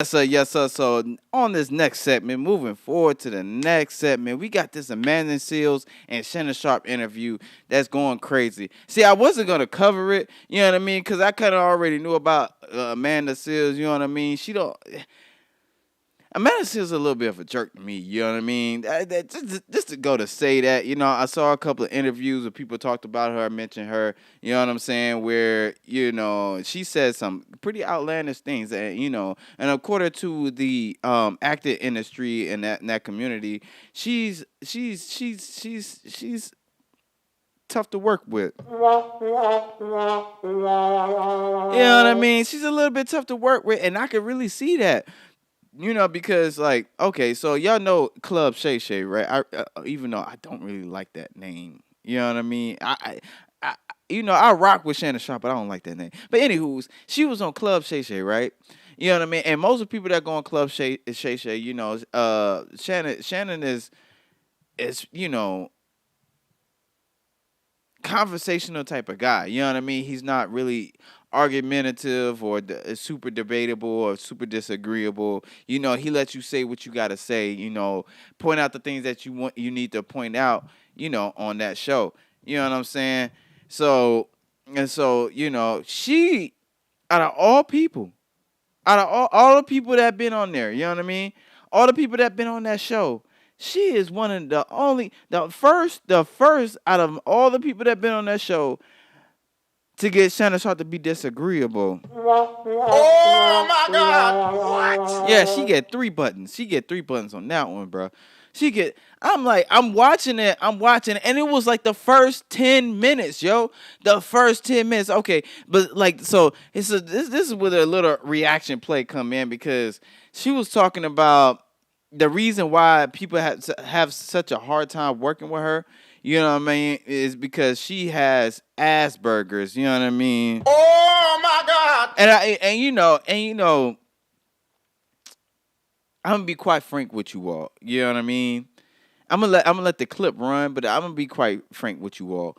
Yes, sir. Yes, sir. So on this next segment, moving forward to the next segment, we got this Amanda Seals and Shannon Sharp interview that's going crazy. See, I wasn't gonna cover it, you know what I mean, because I kind of already knew about Amanda Seals. You know what I mean? She don't. Amanda Seals a little bit of a jerk to me. You know what I mean? Just to go to say that, you know, I saw a couple of interviews where people talked about her, mentioned her. You know what I'm saying? Where she said some pretty outlandish things, and and according to the acting industry and that community, she's tough to work with. You know what I mean? She's a little bit tough to work with, and I could really see that. Because like, okay, so y'all know Club Shay Shay, right? Even though I don't really like that name, you know what I mean? I rock with Shannon Sharp, but I don't like that name. But anywho's, she was on Club Shay Shay, right? You know what I mean? And most of the people that go on Club Shay Shay, Shannon is conversational type of guy. You know what I mean? He's not really argumentative or super debatable or super disagreeable. He lets you say what you got to say. Point out the things that you need to point out. On that show. You know what I'm saying? So she out of all people, out of all the people that been on there, you know what I mean? All the people that been on that show, she is one of the first out of all the people that been on that show to get Shannon Sharp to be disagreeable. Oh my God! What? Yeah, she get 3 buttons. She get 3 buttons on that one, bro. I'm watching it, and it was like the first 10 minutes, yo. The first 10 minutes. Okay, but like, so this is where the little reaction play come in, because she was talking about the reason why people have such a hard time working with her, you know what I mean, is because she has Asperger's, you know what I mean? Oh my God! I'm gonna be quite frank with you all. You know what I mean? I'm gonna let the clip run, but I'm gonna be quite frank with you all.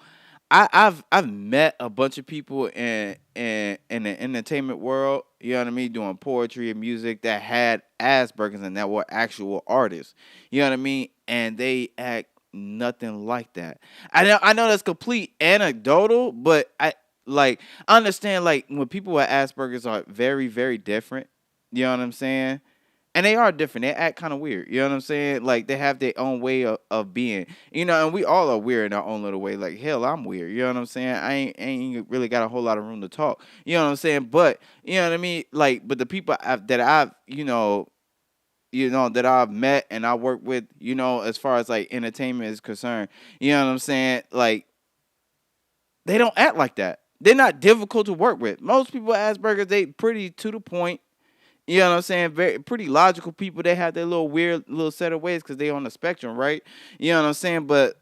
I've met a bunch of people in the entertainment world, you know what I mean, doing poetry and music that had Asperger's and that were actual artists. You know what I mean? And they act nothing like that. I know that's complete anecdotal, but I understand, like, when people with Asperger's are very, very different. You know what I'm saying? And they are different. They act kind of weird. You know what I'm saying? Like, they have their own way of being. And we all are weird in our own little way. Like, hell, I'm weird. You know what I'm saying? I ain't really got a whole lot of room to talk. You know what I'm saying? But, you know what I mean? Like, but the people that I've, that I've met and I work with, as far as like entertainment is concerned, you know what I'm saying? Like, they don't act like that. They're not difficult to work with. Most people with Asperger's, they pretty to the point. You know what I'm saying? Pretty logical people. They have their little weird little set of ways because they on the spectrum, right? You know what I'm saying? But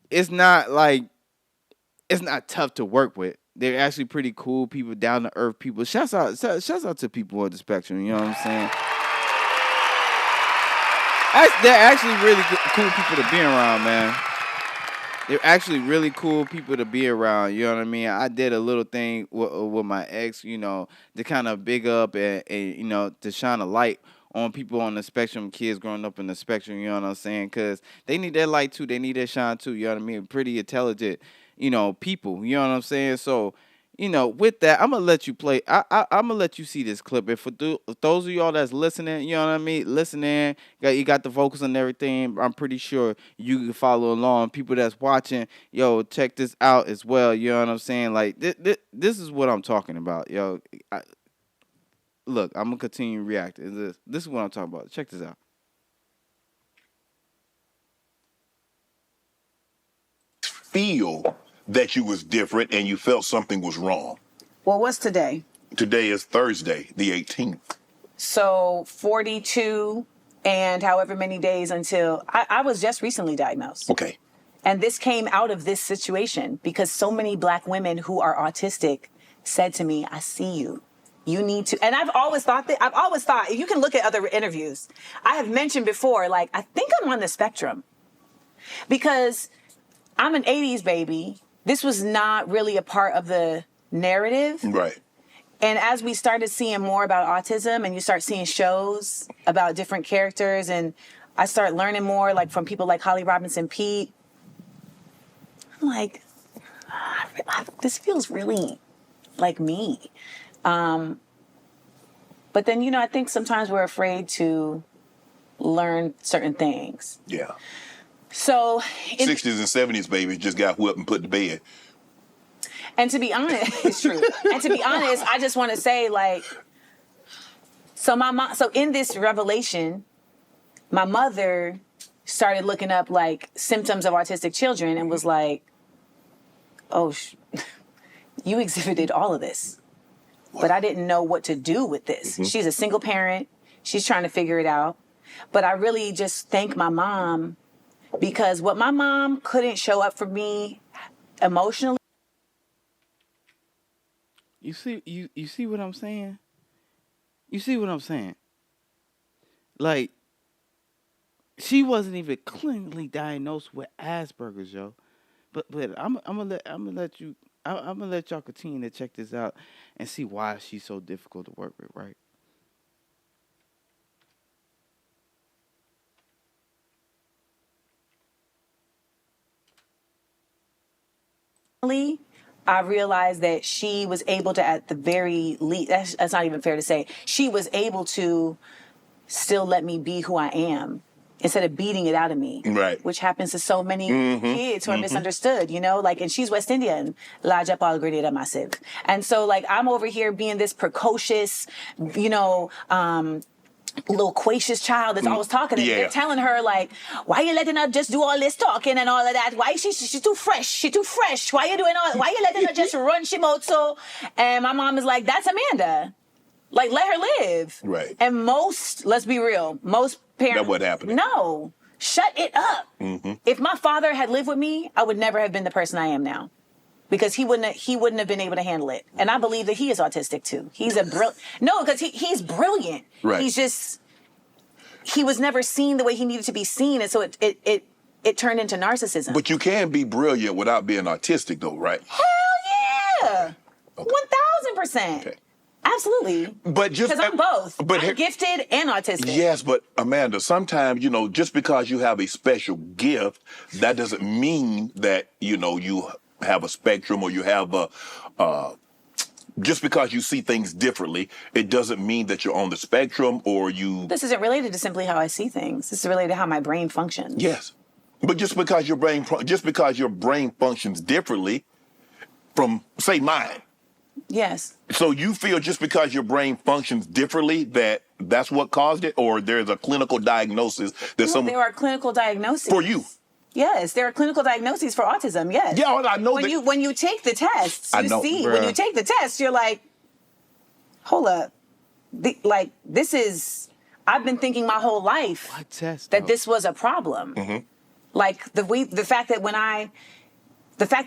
it's not like, it's not tough to work with. They're actually pretty cool people, down to earth people. Shouts out to people on the spectrum. You know what I'm saying? They're actually really cool people to be around, man. They're actually really cool people to be around. You know what I mean? I did a little thing with my ex, to kind of big up and to shine a light on people on the spectrum, kids growing up in the spectrum. You know what I'm saying? Because they need that light too. They need that shine too. You know what I mean? Pretty intelligent, people. You know what I'm saying? So, with that, I'm gonna let you play. I'm gonna let you see this clip. If for those of y'all that's listening, you know what I mean, listening, you got the vocals and everything. I'm pretty sure you can follow along. People that's watching, yo, check this out as well. You know what I'm saying? Like, this is what I'm talking about, yo. Look, I'm gonna continue reacting. This is what I'm talking about. Check this out. Feel that you was different and you felt something was wrong. Well, what's today? Today is Thursday, the 18th. So 42 and however many days until I was just recently diagnosed. Okay. And this came out of this situation because so many Black women who are autistic said to me, I see you. You need to. And I've always thought, you can look at other interviews. I have mentioned before, like, I think I'm on the spectrum because I'm an 80s baby. This was not really a part of the narrative. Right. And as we started seeing more about autism and you start seeing shows about different characters and I start learning more like from people like Holly Robinson Pete, I'm like, this feels really like me. But then, you know, I think sometimes we're afraid to learn certain things. Yeah. So 60s and 70s babies just got whipped and put to bed. And to be honest, it's true. And to be honest, I just want to say, like, so my mom, so in this revelation, my mother started looking up like symptoms of autistic children and was like, oh, you exhibited all of this, but I didn't know what to do with this. Mm-hmm. She's a single parent. She's trying to figure it out. But I really just thank my mom because what my mom couldn't show up for me emotionally. You see what I'm saying? You see what I'm saying? Like, she wasn't even clinically diagnosed with Asperger's, yo. But I'm gonna let y'all continue to check this out and see why she's so difficult to work with, right? I realized that she was able to, at the very least, that's not even fair to say, she was able to still let me be who I am instead of beating it out of me. Right. Which happens to so many kids who are misunderstood, you know? Like, and she's West Indian, La Japal Grenada Massive. And so, like, I'm over here being this precocious, you know, loquacious child that's always talking. And they're telling her, like, why you letting her just do all this talking and all of that? Why she's too fresh? She too fresh. Why you doing all? Why you letting her just run she mouth so? And my mom is like, that's Amanda. Like, let her live. Right. And most, let's be real, most parents. That wasn't happening. No. Shut it up. Mm-hmm. If my father had lived with me, I would never have been the person I am now. Because he wouldn't have been able to handle it. And I believe that he is autistic too. He's because he's brilliant. Right. He's just, he was never seen the way he needed to be seen. And so it turned into narcissism. But you can be brilliant without being autistic though, right? Hell yeah. Okay. 1000%. Okay. Absolutely. But just because I'm both. But I'm gifted and autistic. Yes, but Amanda, sometimes, you know, just because you have a special gift, that doesn't mean that, you know, you have a spectrum or you have just because you see things differently, it doesn't mean that you're on the spectrum or you. This isn't related to simply how I see things. This is related to how my brain functions. Yes. But just because your brain functions differently from, say, mine. Yes. So you feel just because your brain functions differently that's what caused it, or there's a clinical diagnosis that there are clinical diagnoses for you. Yes, there are clinical diagnoses for autism. Yes. Yeah, I know. When you take the tests, when you take the test, you're like, hold up, this is. I've been thinking my whole life what test, that this was a problem. Mm-hmm. Like the fact that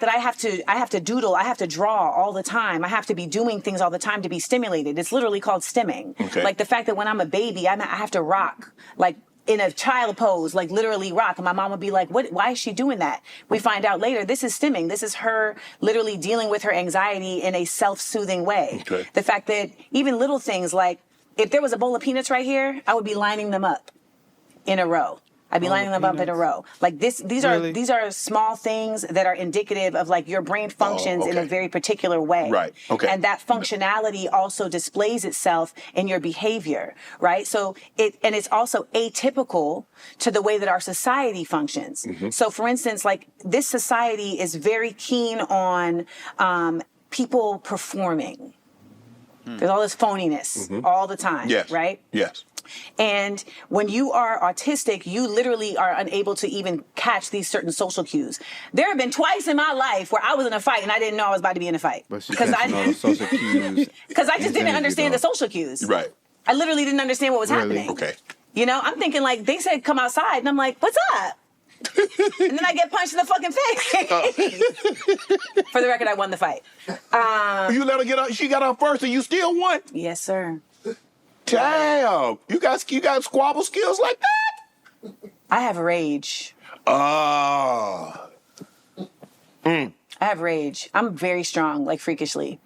I have to doodle, I have to draw all the time. I have to be doing things all the time to be stimulated. It's literally called stimming. Okay. Like the fact that when I'm a baby, I have to rock, like in a child pose, like literally rock. And my mom would be like, why is she doing that? We find out later, this is stimming. This is her literally dealing with her anxiety in a self-soothing way. Okay. The fact that even little things like, if there was a bowl of peanuts right here, I would be lining them up in a row. I'd be lining them up in a row. Like these are small things that are indicative of like your brain functions in a very particular way. Right. Okay. And that functionality also displays itself in your behavior, right? So it's also atypical to the way that our society functions. Mm-hmm. So for instance, like this society is very keen on people performing. There's all this phoniness all the time, yes. right? Yes. And when you are autistic, you literally are unable to even catch these certain social cues. There have been twice in my life where I was in a fight and I didn't know I was about to be in a fight. Because I social cues. Because I just didn't understand the social cues. Right. I literally didn't understand what was happening. Okay. You know, I'm thinking like, they said come outside and I'm like, what's up? And then I get punched in the fucking face. For the record, I won the fight. You let her get up. She got up first and you still won? Yes, sir. Damn. You got squabble skills like that? I have rage. I have rage. I'm very strong, like freakishly.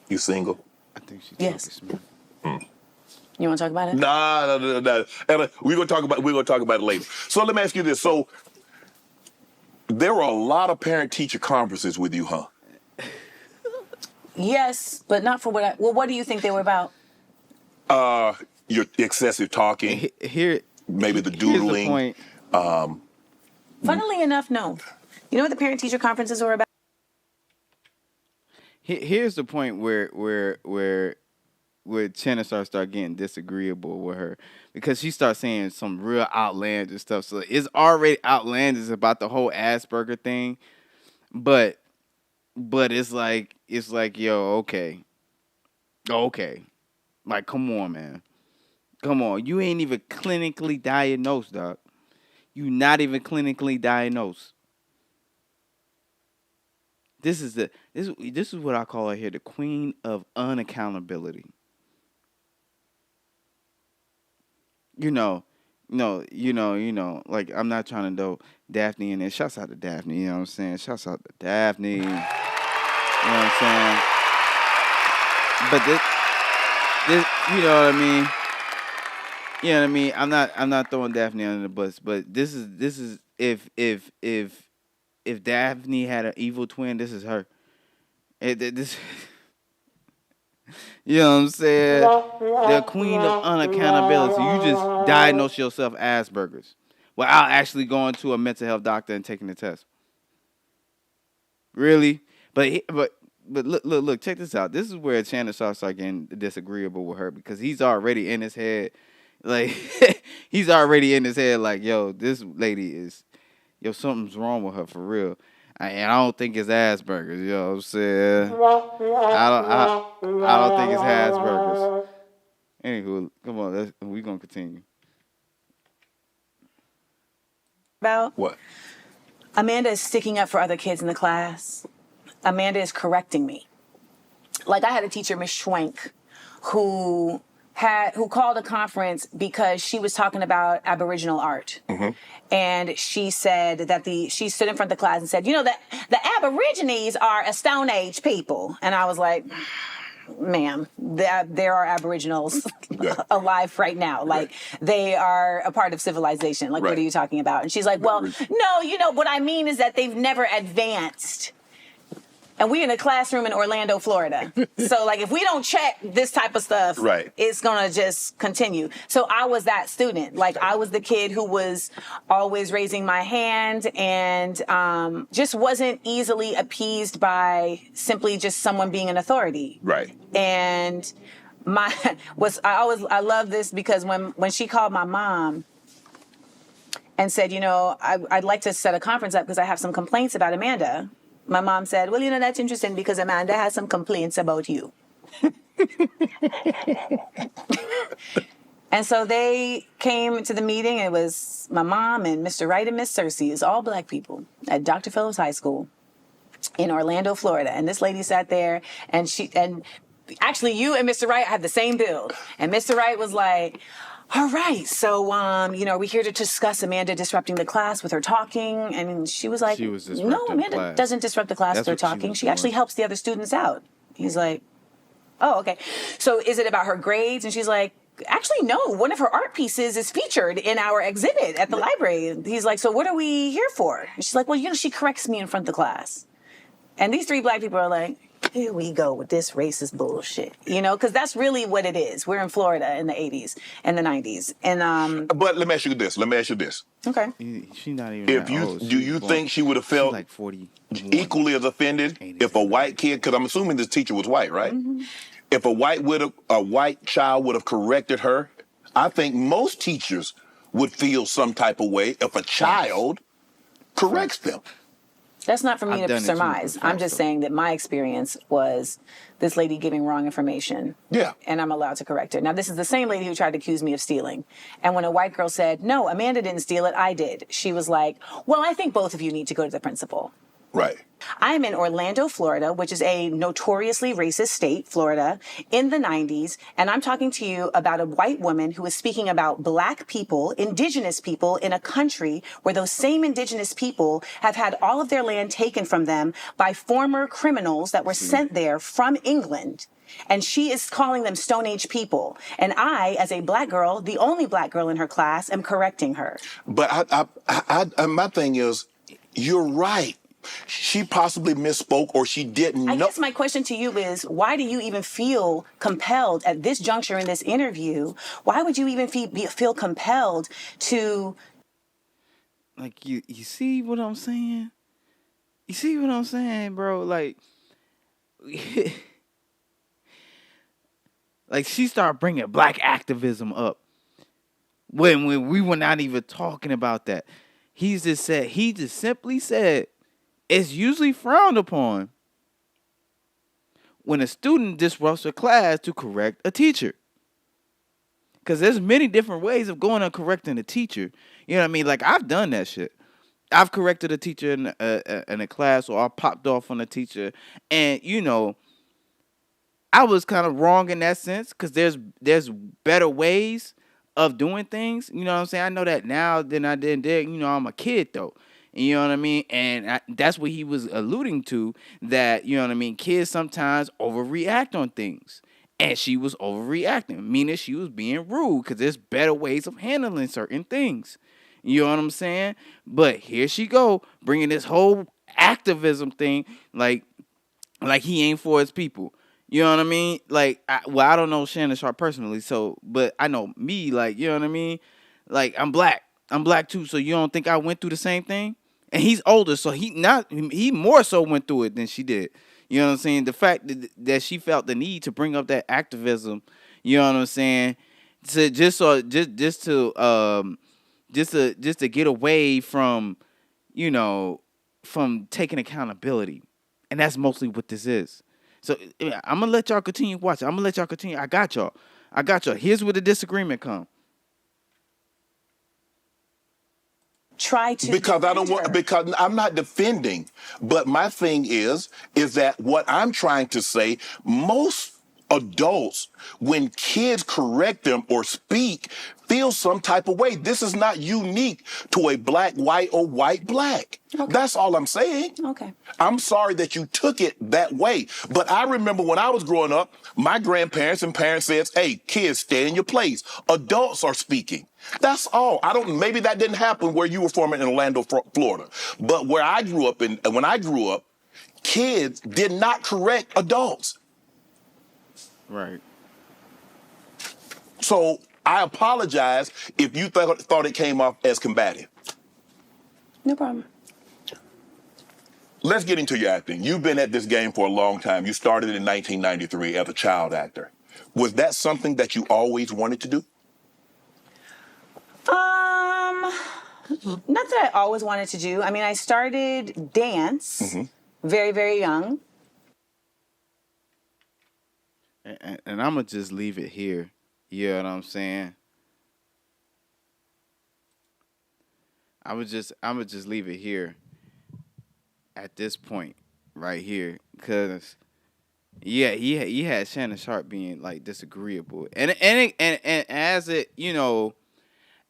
You single? I think she Yes. took it, Smith. You want to talk about it? Nah. And we're gonna talk about it later. So let me ask you this. So there were a lot of parent-teacher conferences with you, huh? Yes, but not for what well, what do you think they were about? Your excessive talking, Here, maybe the here's doodling. the point. Funnily enough, no. You know what the parent-teacher conferences were about? Here's the point where Channa start getting disagreeable with her because she starts saying some real outlandish stuff. So it's already outlandish about the whole Asperger thing, but it's like yo, okay, like come on, man, come on, you ain't even clinically diagnosed, dog. You not even clinically diagnosed. This is what I call her here, the queen of unaccountability. You know, like I'm not trying to throw Daphne in there. Shouts out to Daphne, you know what I'm saying? Shouts out to Daphne. You know what I'm saying? But this you know what I mean? You know what I mean? I'm not throwing Daphne under the bus, but this is if Daphne had an evil twin, this is her. This You know what I'm saying? The queen of unaccountability. You just diagnose yourself Asperger's without actually going to a mental health doctor and taking the test. Really? But look, check this out. This is where Chandler starts getting disagreeable with her because he's already in his head. Like, he's already in his head like, yo, this lady is, something's wrong with her for real. And I don't think it's Asperger's, you know what I'm saying? I don't think it's Asperger's. Anywho, come on, we're going to continue. About What? Amanda is sticking up for other kids in the class. Amanda is correcting me. Like I had a teacher, Miss Schwenk, who called a conference because she was talking about Aboriginal art. Mm-hmm. And she said that she stood in front of the class and said, that the Aborigines are a Stone Age people. And I was like, ma'am, there are Aboriginals alive right now. Like, they are a part of civilization. Like, what are you talking about? And she's like, well, no, what I mean is that they've never advanced. And we're in a classroom in Orlando, Florida. So, like, if we don't check this type of stuff, it's going to just continue. So I was that student. Like, I was the kid who was always raising my hand and just wasn't easily appeased by simply just someone being an authority. Right. And I love this because when she called my mom and said, I'd like to set a conference up because I have some complaints about Amanda. My mom said, well, that's interesting because Amanda has some complaints about you. And so they came to the meeting. It was my mom and Mr. Wright and Miss Cersei. It's all black people at Dr. Phillips High School in Orlando, Florida. And this lady sat there and actually you and Mr. Wright had the same build. And Mr. Wright was like, all right, so, we're here to discuss Amanda disrupting the class with her talking. And she was like, no, Amanda doesn't disrupt the class with her talking. She actually helps the other students out. He's like, oh, okay. So is it about her grades? And she's like, actually, no. One of her art pieces is featured in our exhibit at the library. He's like, so what are we here for? And she's like, well, she corrects me in front of the class. And these three black people are like, here we go with this racist bullshit, because that's really what it is. We're in Florida in the 80s and the 90s. And But let me ask you this. Okay. She's not even old. Do you think she would have felt like 40 equally as offended if a white kid, because I'm assuming this teacher was white, right? Mm-hmm. If a white child would have corrected her, I think most teachers would feel some type of way if a child corrects them. That's not for me to surmise. I'm just saying that my experience was this lady giving wrong information. Yeah. And I'm allowed to correct her. Now, this is the same lady who tried to accuse me of stealing. And when a white girl said, no, Amanda didn't steal it, I did. She was like, well, I think both of you need to go to the principal. Right. I'm in Orlando, Florida, which is a notoriously racist state, Florida, in the 90s. And I'm talking to you about a white woman who is speaking about black people, indigenous people in a country where those same indigenous people have had all of their land taken from them by former criminals that were sent there from England. And she is calling them Stone Age people. And I, as a black girl, the only black girl in her class, am correcting her. But my thing is, you're right. She possibly misspoke or she didn't know. I guess my question to you is, why do you even feel compelled at this juncture in this interview? Why would you even feel compelled to... Like, you see what I'm saying? You see what I'm saying, bro? Like, like she started bringing black activism up when we were not even talking about that. He just simply said, it's usually frowned upon when a student disrupts a class to correct a teacher. Because there's many different ways of going and correcting a teacher. You know what I mean? Like, I've done that shit. I've corrected a teacher in a class, or I popped off on a teacher. And, you know, I was kind of wrong in that sense, because there's better ways of doing things. You know what I'm saying? I know that now than I did then. You know, I'm a kid, though. You know what I mean? And that's what he was alluding to, that, you know what I mean, kids sometimes overreact on things. And she was overreacting, meaning she was being rude, because there's better ways of handling certain things. You know what I'm saying? But here she go, bringing this whole activism thing, like he ain't for his people. You know what I mean? Like, I don't know Shannon Sharp personally, so, but I know me, like, you know what I mean? Like, I'm black too, so you don't think I went through the same thing? And he's older, so he more so went through it than she did. You know what I'm saying? The fact that she felt the need to bring up that activism, you know what I'm saying? To just to get away from, you know, from taking accountability. And that's mostly what this is. So I'm gonna let y'all continue watching. I'm gonna let y'all continue. I got y'all. Here's where the disagreement comes. Try to because I'm not defending, but my thing is that what I'm trying to say, most adults, when kids correct them or speak, feel some type of way. This is not unique to a black, white, or white, black. Okay. That's all I'm saying. Okay. I'm sorry that you took it that way. But I remember when I was growing up, my grandparents and parents said, hey, kids, stay in your place. Adults are speaking. That's all. Maybe that didn't happen where you were from in Orlando, Florida. But where I grew up, when I grew up, kids did not correct adults. Right. So I apologize if you thought it came off as combative. No problem. Let's get into your acting. You've been at this game for a long time. You started in 1993 as a child actor. Was that something that you always wanted to do? Not that I always wanted to do. I mean, I started dance very, very young. And I'm going to just leave it here. You know what I'm saying? I'm gonna just leave it here at this point right here, because yeah, he had Shannon Sharp being like disagreeable, and as it, you know,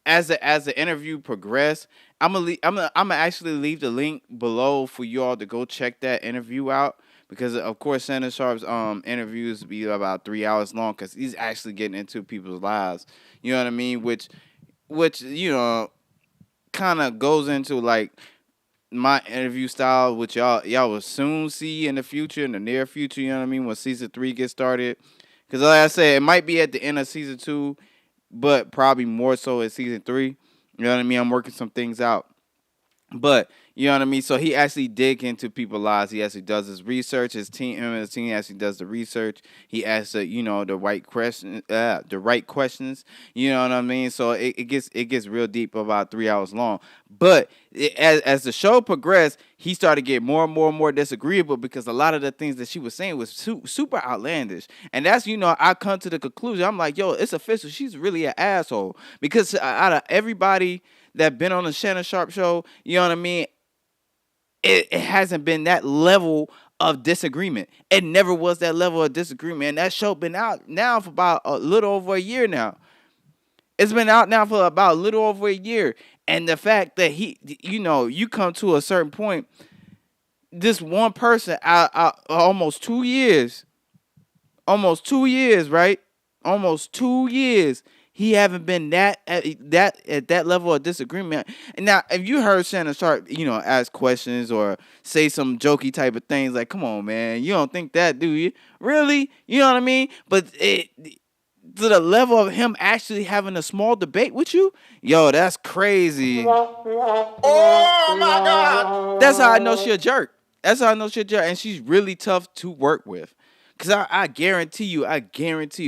as the interview progressed, I'm gonna actually leave the link below for you all to go check that interview out, because of course Shannon Sharp's interviews be about 3 hours long, because he's actually getting into people's lives. You know what I mean? Which you know, kind of goes into like my interview style, which y'all will soon see in the near future. You know what I mean? When season 3 gets started, because like I said, it might be at the end of season 2, but probably more so in season 3. You know what I mean? I'm working some things out. But, you know what I mean? So he actually dig into people's lives. He actually does his research. Him and his team actually does the research. He asks, you know, the right questions. You know what I mean? So it gets real deep, about 3 hours long. But as the show progressed, he started getting more and more disagreeable, because a lot of the things that she was saying was super outlandish. And that's, you know, I come to the conclusion. I'm like, yo, it's official. She's really an asshole. Because out of everybody that been on the Shannon Sharp show, you know what I mean, it hasn't been that level of disagreement. It never was that level of disagreement. And that show been out now for about a little over a year now. It's been out now for about a little over a year. And the fact that you know, you come to a certain point, this one person out almost 2 years almost 2 years, right? Almost 2 years. He haven't been at that level of disagreement. And now, if you heard Shannon Sharp, ask questions or say some jokey type of things, like, come on, man, you don't think that, do you? Really? You know what I mean? But to the level of him actually having a small debate with you, yo, that's crazy. Oh my God! That's how I know she a jerk. That's how I know she a jerk, and she's really tough to work with. Cause I guarantee you, as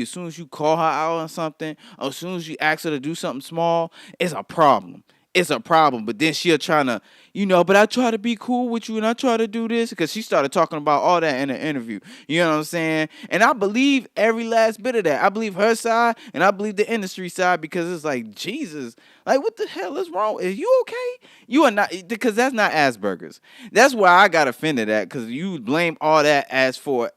soon as you call her out on something, or as soon as you ask her to do something small, it's a problem. It's a problem. But then she'll try to, but I try to be cool with you and I try to do this, because she started talking about all that in the interview. You know what I'm saying? And I believe every last bit of that. I believe her side and I believe the industry side, because it's like, Jesus, like, what the hell is wrong? Is you okay? You are not, because that's not Asperger's. That's why I got offended at, because you blame all that as for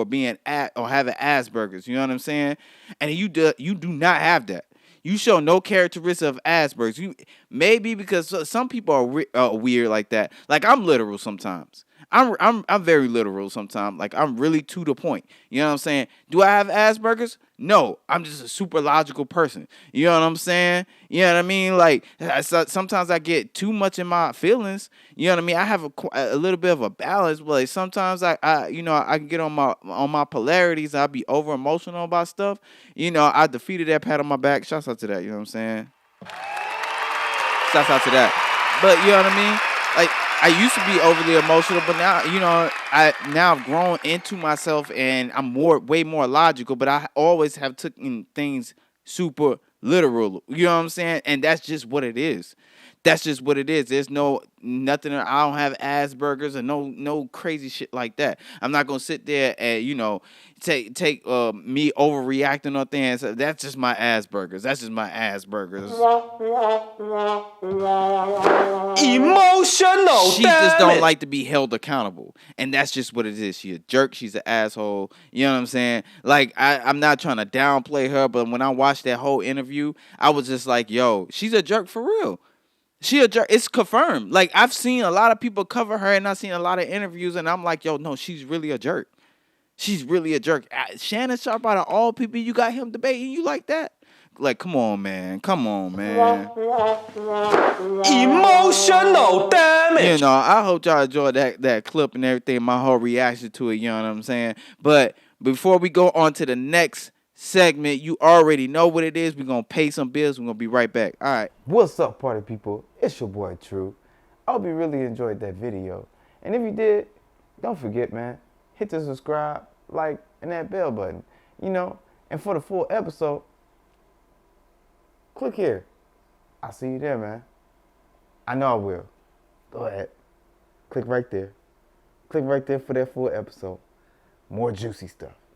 being or having Asperger's. You know what I'm saying? And you do not have that. You show no characteristics of Asperger's. You maybe because some people are weird like that. Like, I'm literal sometimes. I'm very literal sometimes. Like, I'm really to the point. You know what I'm saying? Do I have Asperger's? No, I'm just a super logical person. You know what I'm saying? You know what I mean? Like, sometimes I get too much in my feelings. You know what I mean? I have a little bit of a balance, but like, sometimes I can get on my polarities. I'll be over emotional about stuff. I defeated that pat on my back. Shouts out to that. You know what I'm saying? Shouts out to that. But you know what I mean? Like, I used to be overly emotional, but now, I've grown into myself and I'm way more logical, but I always have taken things super literal. You know what I'm saying? And that's just what it is. That's just what it is. There's nothing. I don't have Asperger's or no crazy shit like that. I'm not gonna sit there and take me overreacting on things. That's just my Asperger's. That's just my Asperger's. Emotional. She just don't like to be held accountable, and that's just what it is. She a jerk. She's an asshole. You know what I'm saying? Like, I'm not trying to downplay her, but when I watched that whole interview, I was just like, yo, she's a jerk for real. She a jerk. It's confirmed. Like, I've seen a lot of people cover her, and I've seen a lot of interviews, and I'm like, yo, no, she's really a jerk. She's really a jerk. Shannon Sharp, out of all people, you got him debating you like that? Like, come on, man. Come on, man. Emotional damage. I hope y'all enjoyed that clip and everything, my whole reaction to it, you know what I'm saying? But before we go on to the next segment, you already know what it is. We're going to pay some bills. We're going to be right back. All right. What's up, party people? It's your boy, True. I hope you really enjoyed that video. And if you did, don't forget, man, hit the subscribe, like, and that bell button. And for the full episode, click here. I'll see you there, man. I know I will. Go ahead. Click right there. Click right there for that full episode. More juicy stuff.